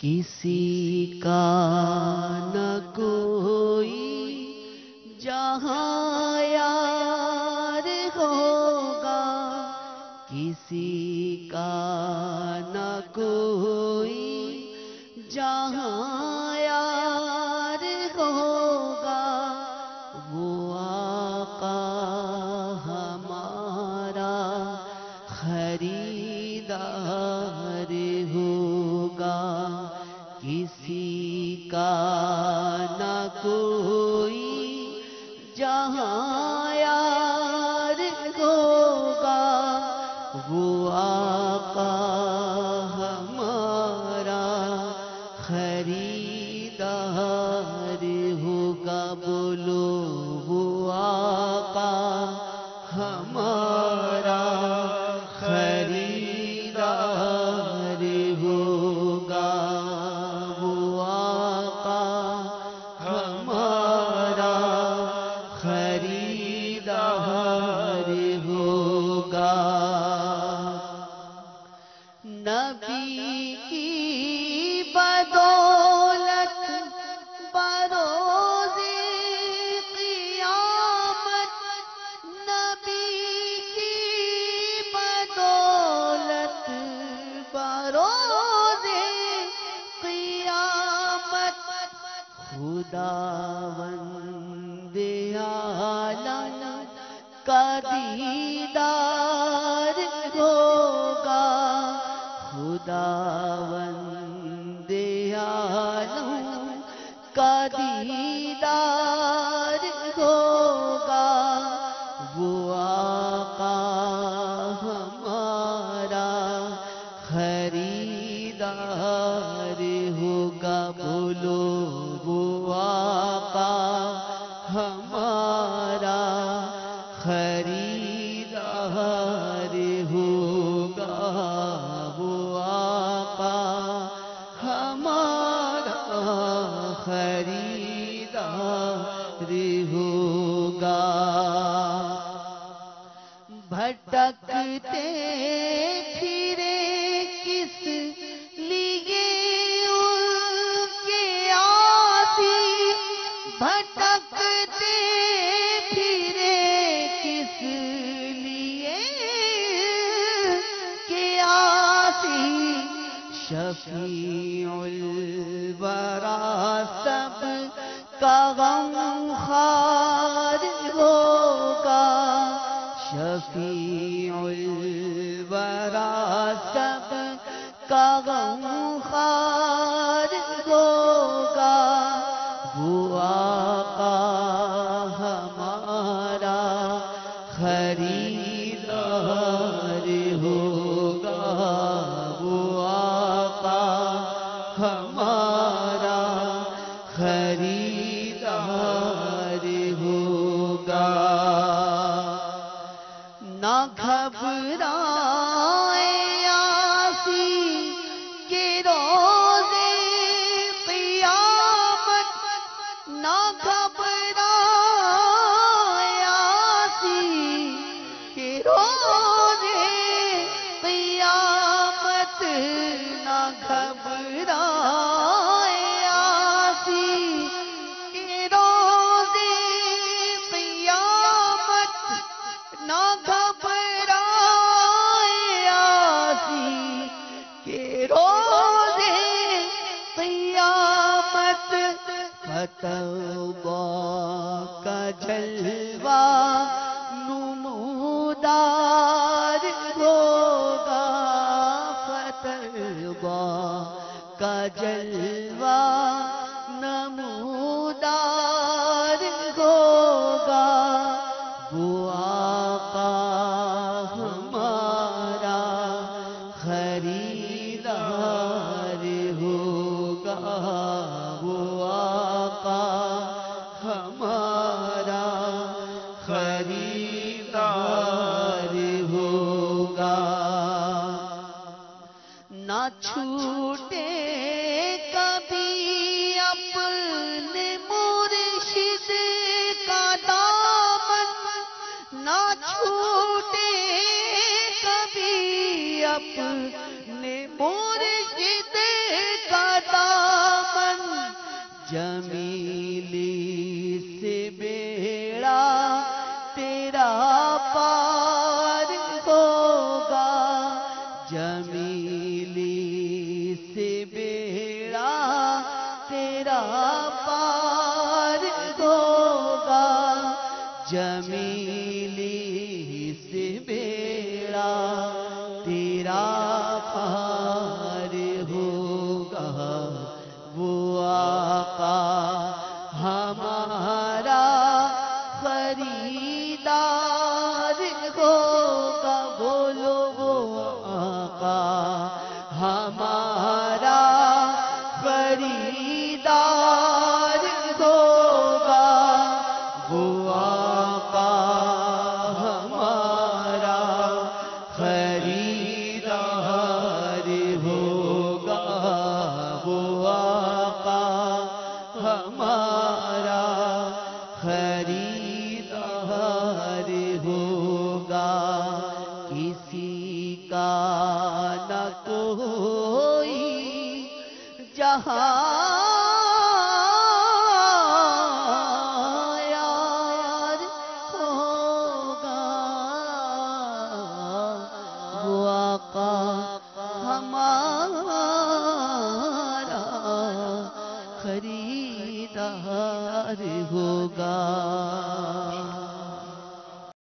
کسی کا نہ کوئی جہاں یار ہوگا، کسی کا نہ کوئی جہاں یار ہوگا، وہ آقا ہمارا خریدار ہوگا، کسی کا نہ کوئی جہاں یار ہوگا، وہ آقا ہمارا خریدار ہوگا۔ بولو وہ آقا ہمارا خریدار ہوگا، وہ آقا ہمارا خریدار ہوگا۔ نبی کی بدولت بروز قیامت، نبی کی بدولت بروز قیامت، خداوند عالم کا دیدار ہوگا، خداوند عالم کا دیدار ہوگا، وہ آقا ہمارا خریدار ہوگا۔ بولو وہ آقا ہمارا خریدار ہوگا، وہ آقا ہمارا خریدار ہوگا۔ بھٹکتے پھرے کس لیے ان کے آسی، بھٹکتے پھرے کس لیے کہ آسی، شفیع الورا سب کا غمخوار ہوگا، شفیع الورا سب کا غمخوار ہوگا، وہ آقا ہمارا خریدار ہوگا، وہ آقا ہمارا خریدار ہوگا۔ نہ گھبرائے آسی کہ روز قیامت، نہ گھبرائے آسی کہ روز قیامت، نہ گھبرائے آسی کہ روز قیامت، نہ گھبرائے آسی کہ روز قیامت، فتوبہ کا جلوہ نمودار ہوگا، فتوبہ کا جلوہ نمودار ہوگا، وہ آقا ہمارا خریدار ہوگا، وہ آقا ہمارا خریدار ہوگا۔ نہ چھوٹے کبھی اپنے مرشد کا دامن، نہ چھوٹے کبھی اپنے مرشد کا جمیلی سے بیڑا تیرا پار ہوگا، جمیلی سے بیڑا تیرا پار ہوگا، وہ آقا ہمارا خریدار ہوگا، بولو وہ آقا ہمارا خریدار ہوگا، وہ آقا ہمارا خریدار ہوگا، وہ آقا ہمارا خریدار ہوگا، کسی کا نہ کوئی جہاں یار ہوگا، وہ آقا ہمارا خریدار ہوگا۔